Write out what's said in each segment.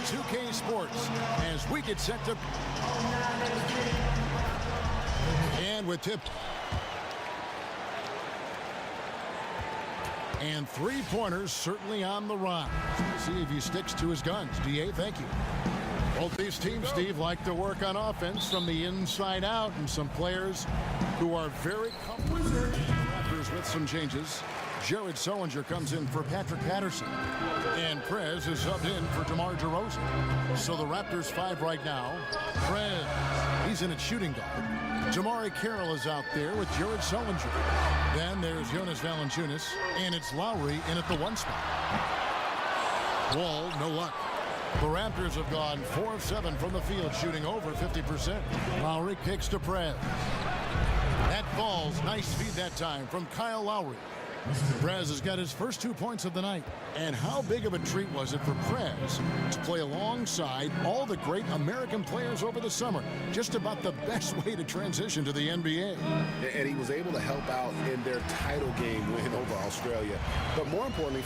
2K Sports as we get set to... And with tip... And three-pointers certainly on the rise. We'll see if he sticks to his guns. DA, thank you. Both these teams, Steve, like to work on offense from the inside out, and some players who are very comfortable. Raptors with some changes. Jared Sullinger comes in for Patrick Patterson. And Prez is subbed in for DeMar DeRozan. So the Raptors 5 right now. Prez, he's in at shooting guard. Jamari Carroll is out there with Jared Sullinger. Then there's Jonas Valanciunas, and it's Lowry in at the 1 spot. Wall, no luck. The Raptors have gone 4 of 7 from the field, shooting over 50%. Lowry kicks to Prez. That falls. Nice feed that time from Kyle Lowry. Prez has got his first 2 points of the night. And how big of a treat was it for Prez to play alongside all the great American players over the summer? Just about the best way to transition to the NBA. And he was able to help out in their title game win over Australia. But more importantly,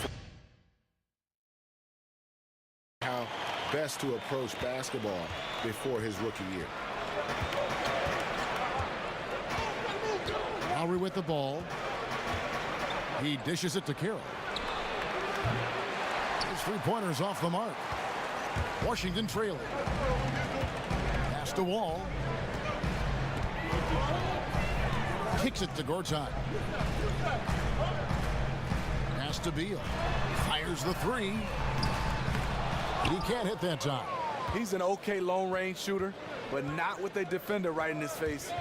how best to approach basketball before his rookie year. Lowry with the ball. He dishes it to Carroll. His three-pointers off the mark. Washington trailing. Pass to Wall. Kicks it to Gortat. Pass to Beal. Fires the three. He can't hit that time. He's an okay long-range shooter, but not with a defender right in his face.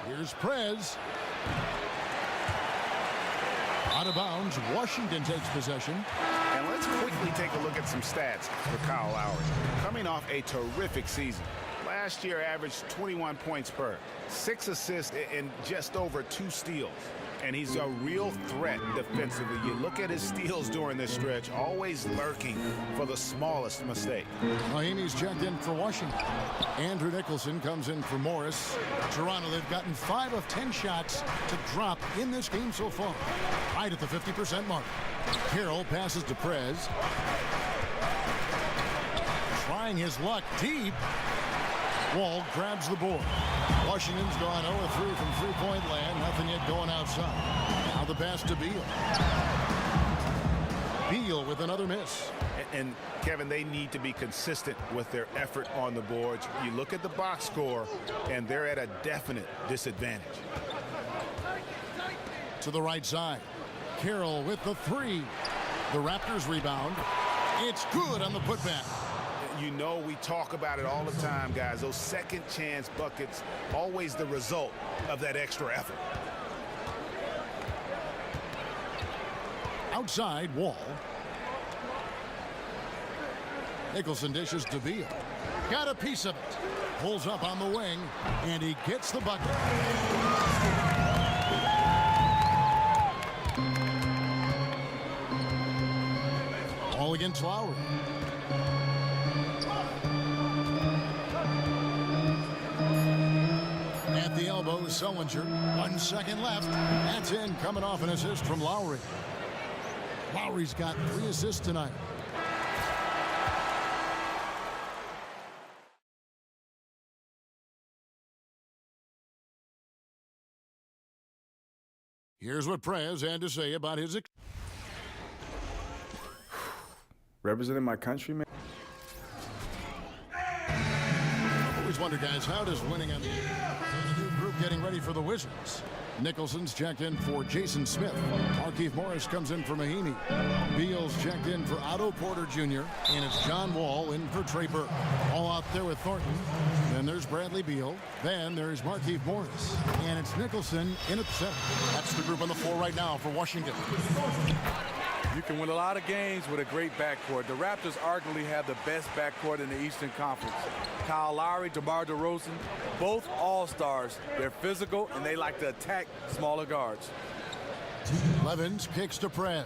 Here's Prez. Out of bounds, Washington takes possession. And let's quickly take a look at some stats for Kyle Lowry. Coming off a terrific season. Last year averaged 21 points per, 6 assists, and just over 2 steals. And he's a real threat defensively. You look at his steals during this stretch, always lurking for the smallest mistake. Miami's checked in for Washington. Andrew Nicholson comes in for Morris. Toronto, they've gotten 5 of 10 shots to drop in this game so far. Right at the 50% mark. Carroll passes to Prez. Trying his luck deep. Wall grabs the board. Washington's gone 0-3 from three-point land. Nothing yet going outside. Now the pass to Beal. Beal with another miss. And Kevin, they need to be consistent with their effort on the boards. You look at the box score, and they're at a definite disadvantage. To the right side. Carroll with the three. The Raptors rebound. It's good on the putback. You know, we talk about it all the time, guys. Those second chance buckets, always the result of that extra effort. Outside, Wall. Nicholson dishes to Beal. Got a piece of it. Pulls up on the wing, and he gets the bucket. All against Lowry. At the elbow, Sullinger. 1 second left. That's in, coming off an assist from Lowry. Lowry's got 3 assists tonight. Here's what Prez had to say about his... Representing my country, man. Always wonder, guys, how does winning on the new group getting ready for the Wizards? Nicholson's checked in for Jason Smith. Markieff Morris comes in for Mahinmi. Beal's checked in for Otto Porter Jr. And it's John Wall in for Trey Burke. All out there with Thornton. Then there's Bradley Beal. Then there's Markieff Morris. And it's Nicholson in at the center. That's the group on the floor right now for Washington. You can win a lot of games with a great backcourt. The Raptors arguably have the best backcourt in the Eastern Conference. Kyle Lowry, DeMar DeRozan, both all-stars. They're physical, and they like to attack smaller guards. Levens kicks to Prez.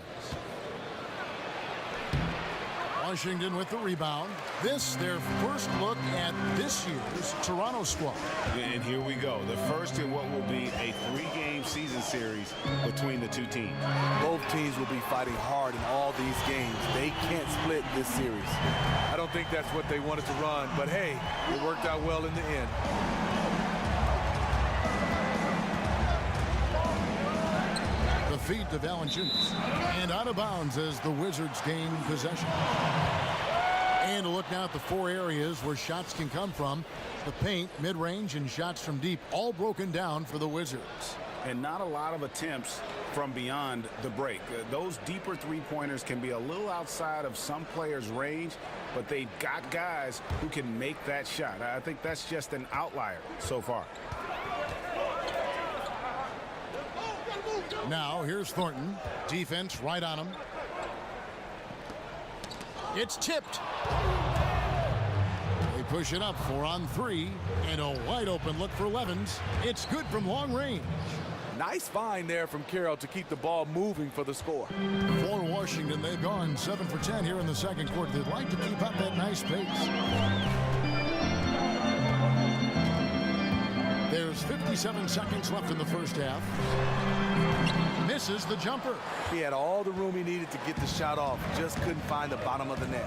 Washington with the rebound. This, their first look at this year's Toronto squad. And here we go. The first in what will be a 3-game season series between the two teams. Both teams will be fighting hard in all these games. They can't split this series. I don't think that's what they wanted to run, but hey, it worked out well in the end. The feed to Valanciunas. And out of bounds as the Wizards gain possession. And a look now at the 4 areas where shots can come from. The paint, mid-range, and shots from deep, all broken down for the Wizards. And not a lot of attempts from beyond the break. Those deeper three-pointers can be a little outside of some players' range, but they've got guys who can make that shot. I think that's just an outlier so far. Now, here's Thornton. Defense right on him. It's tipped. They push it up 4 on 3. And a wide open look for Levens. It's good from long range. Nice find there from Carroll to keep the ball moving for the score. For Washington, they've gone 7 for 10 here in the second quarter. They'd like to keep up that nice pace. There's 57 seconds left in the first half. Misses the jumper. He had all the room he needed to get the shot off. Just couldn't find the bottom of the net.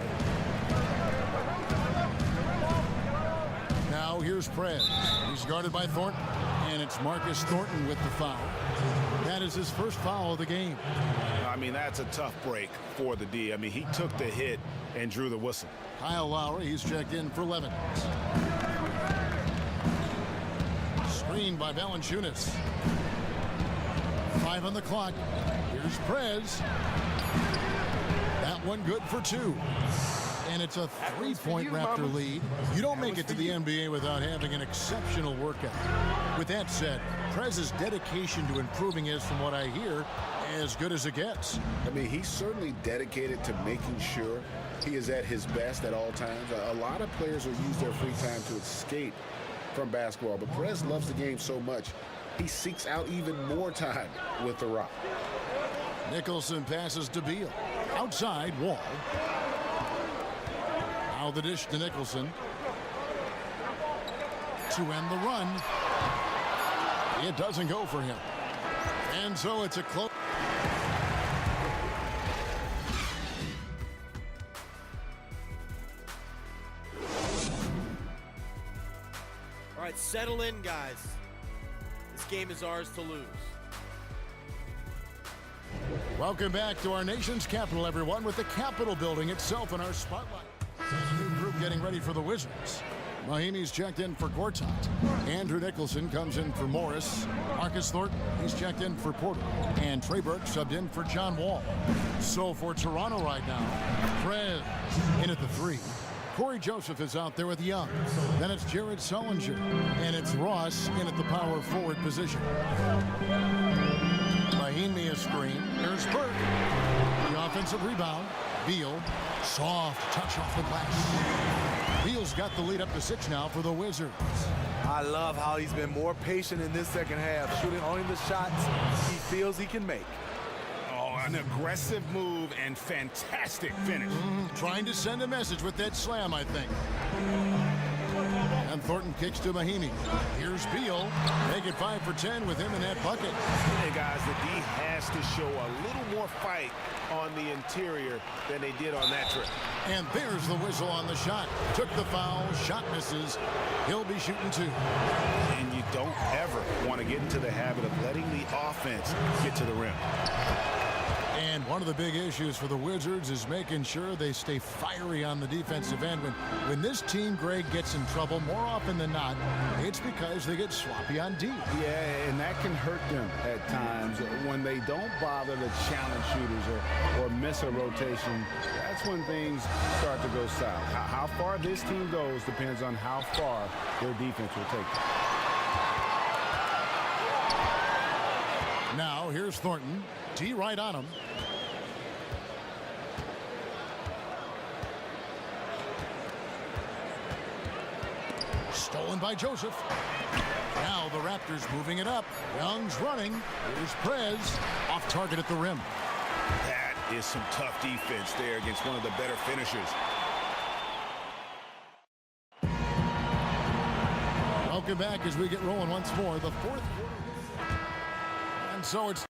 Now here's Prez. He's guarded by Thornton. And it's Marcus Thornton with the foul. That is his first foul of the game. I mean, that's a tough break for the D. I mean, he took the hit and drew the whistle. Kyle Lowry, he's checked in for Levens. Screened by Valanciunas. 5 on the clock. Here's Prez. That one good for 2. And it's a 3-point Raptor lead. You don't make it to the NBA without having an exceptional workout. With that said, Prez's dedication to improving is, from what I hear, as good as it gets. I mean, he's certainly dedicated to making sure he is at his best at all times. A lot of players will use their free time to escape from basketball, but Prez loves the game so much, he seeks out even more time with the rock. Nicholson passes to Beal. Outside, Wall. Now the dish to Nicholson. To end the run. It doesn't go for him. And so it's a close. All right, settle in, guys. This game is ours to lose. Welcome back to our nation's capital, everyone, with the Capitol building itself in our spotlight. New group getting ready for the Wizards. Mahimi's checked in for Gortat. Andrew Nicholson comes in for Morris. Marcus Thornton, he's checked in for Porter. And Trey Burke subbed in for John Wall. So for Toronto right now, Prez in at the 3. Corey Joseph is out there with Young. Then it's Jared Sullinger. And it's Ross in at the power forward position. Mahimi a screen. There's Burke. The offensive rebound. Beal. Soft touch off the glass. Beal's got the lead up to 6 now for the Wizards. I love how he's been more patient in this second half, shooting only the shots he feels he can make. Oh, an aggressive move and fantastic finish. Trying to send a message with that slam, I think. And Thornton kicks to Mahimi. Here's Beal. Make it 5 for 10 with him in that bucket. Hey, guys, the D has to show a little more fight on the interior than they did on that trip. And there's the whistle on the shot. Took the foul. Shot misses. He'll be shooting 2. And you don't ever want to get into the habit of letting the offense get to the rim. And one of the big issues for the Wizards is making sure they stay fiery on the defensive end. When this team, Greg, gets in trouble, more often than not, it's because they get sloppy on D. Yeah, and that can hurt them at times when they don't bother to challenge shooters or miss a rotation. That's when things start to go south. How far this team goes depends on how far their defense will take them. Now here's Thornton. D right on him. Stolen by Joseph. Now the Raptors moving it up. Young's running. Here's Prez. Off target at the rim. That is some tough defense there against one of the better finishers. Welcome back as we get rolling once more. The fourth quarter. And so it's